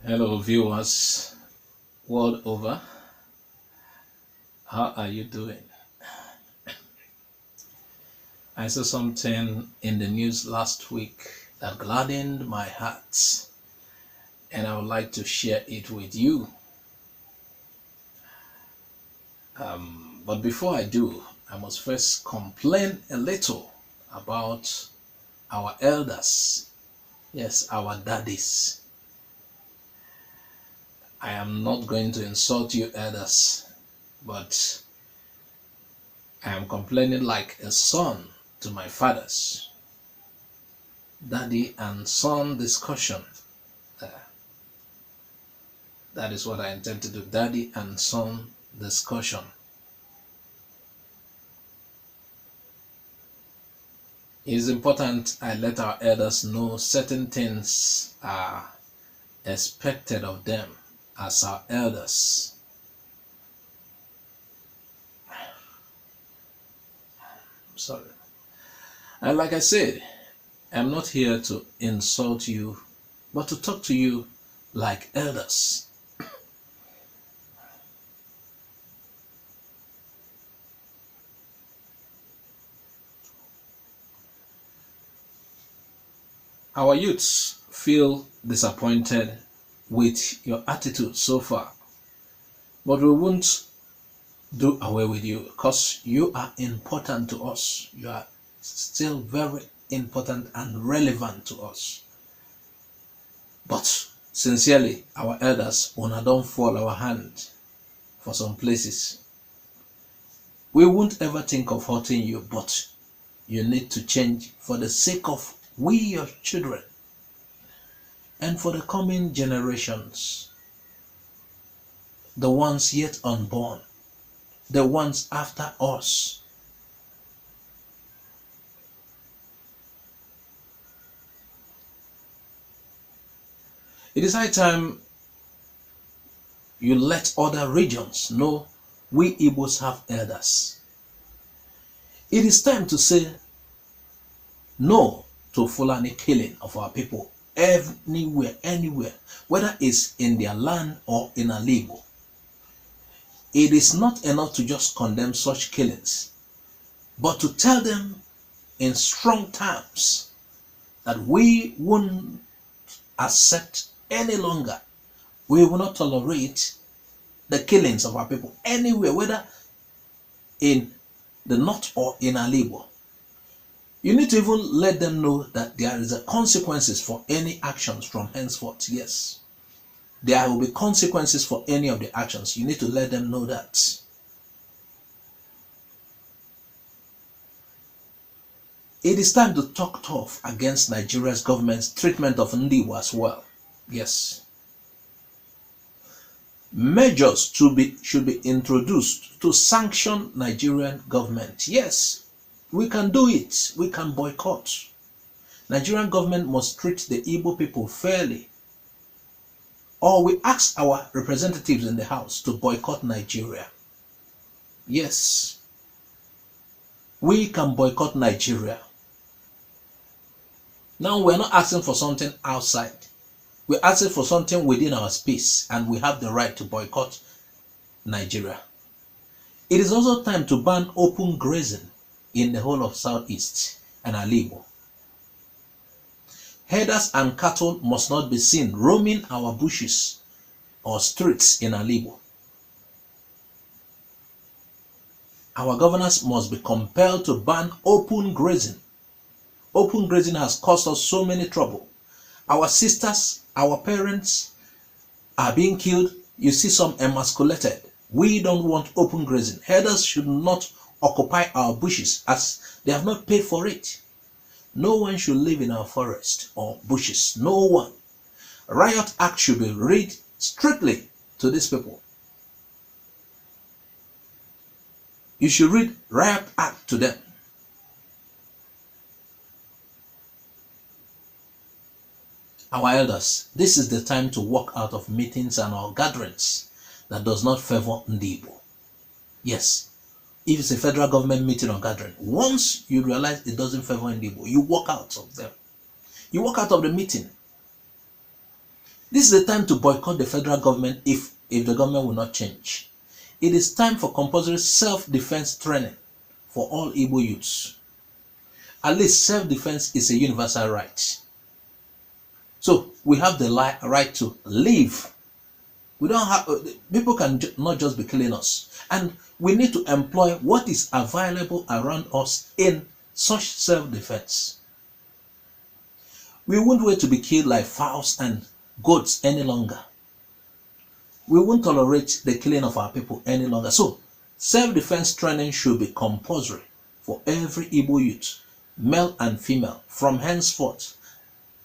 Hello, viewers world over. How are you doing? I saw something in the news last week that gladdened my heart, and I would like to share it with you. But before I do, I must first complain a little about our elders. Yes, our daddies. I am not going to insult you elders, but I am complaining like a son to my fathers. Daddy and son discussion. That is what I intend to do. Daddy and son discussion. It is important I let our elders know certain things are expected of them as our elders. Sorry. And like I said, I'm not here to insult you, but to talk to you like elders. Our youths feel disappointed with your attitude so far, but we won't do away with you because you are important to us. You are still very important and relevant to us. But sincerely, our elders wanna don't fall our hand for some places. We won't ever think of hurting you, but you need to change for the sake of we, your children, and for the coming generations, the ones yet unborn, the ones after us. It is high time you let other regions know we Igbos have elders. It is time to say no to Fulani killing of our people anywhere, whether it's in their land or in a Igbo. It is not enough to just condemn such killings, but to tell them in strong terms that we won't accept any longer. We will not tolerate the killings of our people anywhere, whether in the north or in Igbo. You need to even let them know that there is a consequences for any actions from henceforth. Yes, there will be consequences for any of the actions. You need to let them know that. It is time to talk tough against Nigeria's government's treatment of Ndiwo as well. Yes. Measures should be introduced to sanction Nigerian government. Yes, we can do it. We can boycott. Nigerian government must treat the Igbo people fairly. Or we ask our representatives in the house to boycott Nigeria. Yes, we can boycott Nigeria. Now we're not asking for something outside. We're asking for something within our space, and we have the right to boycott Nigeria. It is also time to ban open grazing in the whole of Southeast and Igbo. Herders and cattle must not be seen roaming our bushes or streets in Igbo. Our governors must be compelled to ban open grazing. Open grazing has caused us so many trouble. Our sisters, our parents are being killed. You see some emasculated. We don't want open grazing. Herders should not occupy our bushes as they have not paid for it. No one should live in our forest or bushes. No one. Riot Act should be read strictly to these people. You should read Riot Act to them. Our elders, this is the time to walk out of meetings and our gatherings that does not favor Ndibo. Yes, if it's a federal government meeting or gathering, once you realize it doesn't favor Ndibo, you walk out of them. You walk out of the meeting. This is the time to boycott the federal government if the government will not change. It is time for compulsory self-defense training for all Igbo youths. At least self-defense is a universal right. So we have the right to live. We don't have people can not just be killing us, and we need to employ what is available around us in such self-defense. We won't wait to be killed like fowls and goats any longer. We won't tolerate the killing of our people any longer. So self-defense training should be compulsory for every Igbo youth, male and female, from henceforth.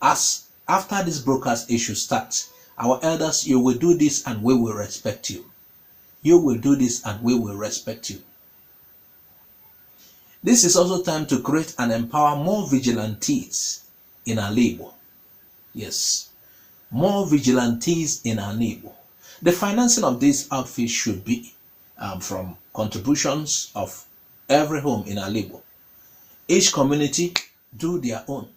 As after this broadcast issue starts, our elders, you will do this and we will respect you. You will do this and we will respect you. This is also time to create and empower more vigilantes in our labor. Yes, more vigilantes in our labor. The financing of this outfit should be from contributions of every home in our labor. Each community do their own.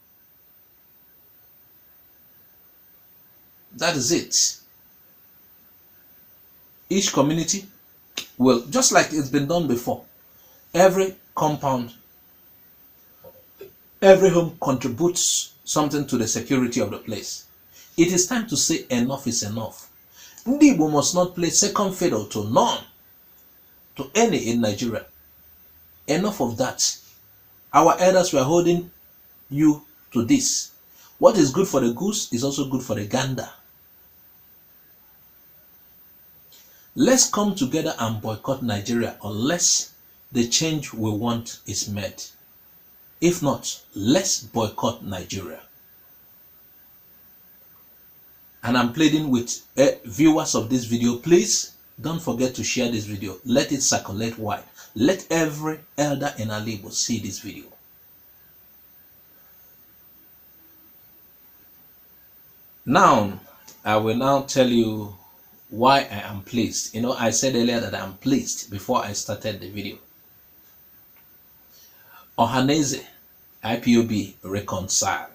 That is it. Each community will, just like it's been done before, every compound, every home contributes something to the security of the place. It is time to say enough is enough. Ndi Igbo must not play second fiddle to none, to any in Nigeria. Enough of that. Our elders were holding you to this. What is good for the goose is also good for the gander. Let's come together and boycott Nigeria unless the change we want is made. If not, let's boycott Nigeria. And I'm pleading with viewers of this video, please don't forget to share this video. Let it circulate wide. Let every elder in our label see this video. Now, I will now tell you why I am pleased. You know, I said earlier that I'm pleased before I started the video. Ohaneze, Ipob, reconciled.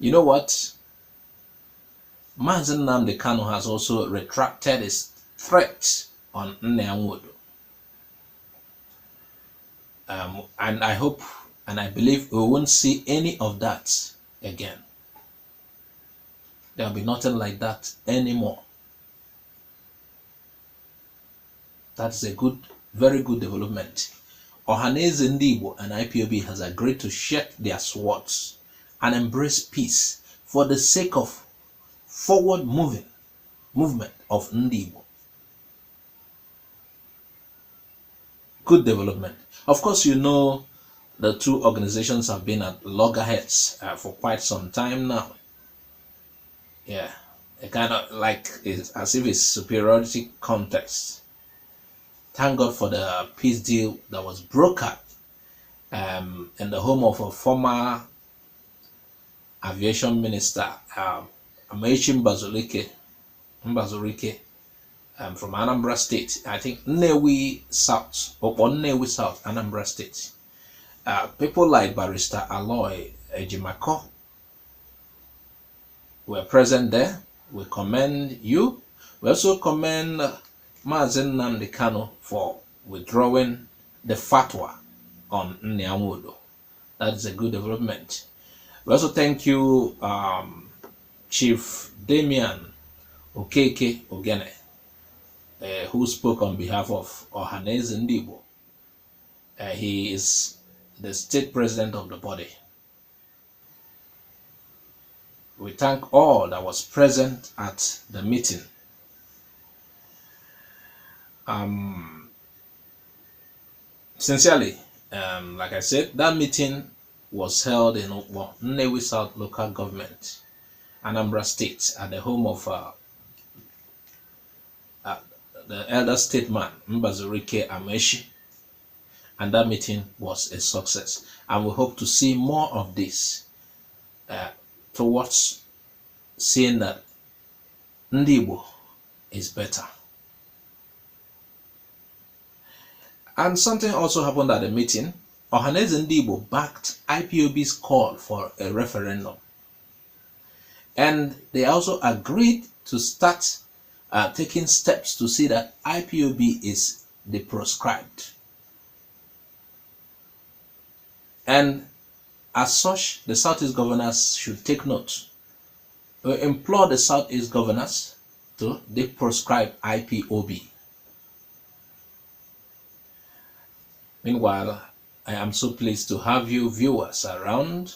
You know what? Mazi Nnamdi Kanu has also retracted his threat on Nneamwodo. And I hope and I believe we won't see any of that again. There will be nothing like that anymore. That's a good, very good development. Ohaneze Ndigbo and Ipob has agreed to shake their swords and embrace peace for the sake of forward movement of Ndigbo. Good development. Of course, you know the two organizations have been at loggerheads for quite some time now. Yeah, it kind of like it's as if it's superiority contest. Thank God for the peace deal that was brokered in the home of a former aviation minister, Amaechi Mbazurike, from Anambra State. I think Nnewi South, or Nnewi South, Anambra State. People like Barrister Aloy Ejimako were present there. We commend you. We also commend Mazi Nnamdi Kanu for withdrawing the fatwa on Nneamwodo. That is a good development. We also thank you, Chief Damian Okeke Ogene, who spoke on behalf of Ohaneze Ndigbo. He is the state president of the body. We thank all that was present at the meeting. Sincerely, like I said, that meeting was held in Nnewi South local government, Anambra State, at the home of the elder statesman Mbazurike Amaechi, and that meeting was a success. And we hope to see more of this towards seeing that Ndigbo is better. And something also happened at the meeting. Ohaneze Ndigbo backed Ipob's call for a referendum. And they also agreed to start taking steps to see that IPOB is deproscribed. And as such, the Southeast governors should take note. We implore the Southeast governors to deproscribe IPOB. Meanwhile, I am so pleased to have you viewers around.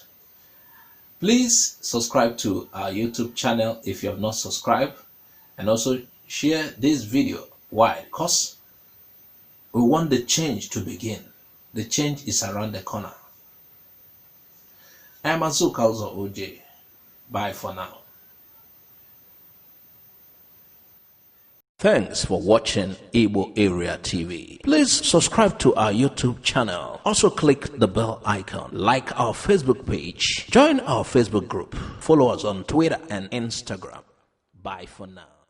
Please subscribe to our YouTube channel if you have not subscribed, and also share this video. Why? Because we want the change to begin. The change is around the corner. I am Azuka OJ. Bye for now. Thanks for watching Igbo Area TV. Please subscribe to our YouTube channel. Also click the bell icon. Like our Facebook page. Join our Facebook group. Follow us on Twitter and Instagram. Bye for now.